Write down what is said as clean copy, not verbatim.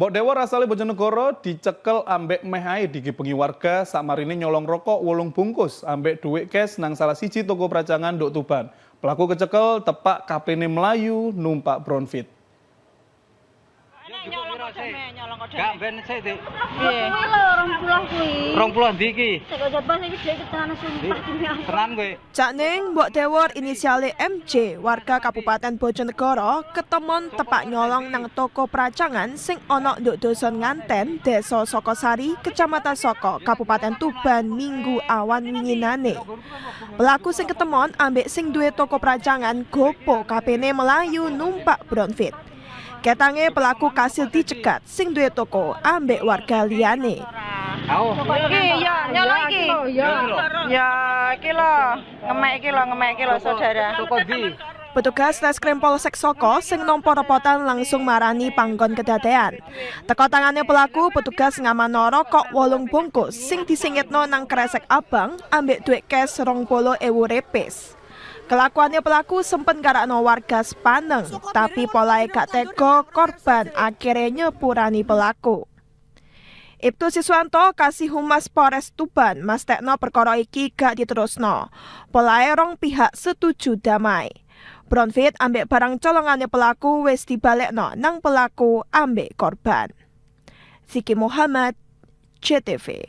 Mbok Dewa asale Bojonegoro dicekel ambek meh ae digibengi warga sakmarine nyolong rokok 8 bungkus ambek duit cash nang salah siji toko prajangan nduk Tuban. Pelaku kecekel tepak kapene melayu numpak Brownfit. Gak ben sik, Dik. Piye? 20 kuwi. 20 ndi iki? Sik kok coba iki dhek ketenanan sumpah demi Allah. Tenan kowe. Cak Ning Mbok Dewor inisiale MC, warga Kabupaten Bojonegoro, ketemon tepak nyolong nang toko pracangan sing ana nduk Dusun Nganten, Desa Sokosari, Kecamatan Soko, Kabupaten Tuban, Minggu awan winginane. Pelaku sing ketemon ambek sing duwe toko pracangan gopo kapene melayu numpak Brownfit. Ketange pelaku kasil dicegat sing duwe toko ambek warga liyane. Iki ya nyolong iki. Ya iki lho, ngemek iki lho saudara. Toko ndi? Petugas Reskrim Polsek Soko sing nampa repotan langsung marani panggon kedadean. Teko tangane pelaku, petugas ngamano rokok 8 bungkus sing disingitno nang kresek abang ambek duit cash 20.000 repes. Kelakuannya pelaku sempat garakno warga sepaneng, tapi polahe gak tega korban akhirnya nyepurani pelaku. Ibtu Siswanto Kasih Humas Polres Tuban mastekno perkara iki gak diterusno. Polahe rong pihak setuju damai. Brownfit ambek barang colongane pelaku wis dibalekno nang pelaku ambek korban. Ziki Muhammad, CTV.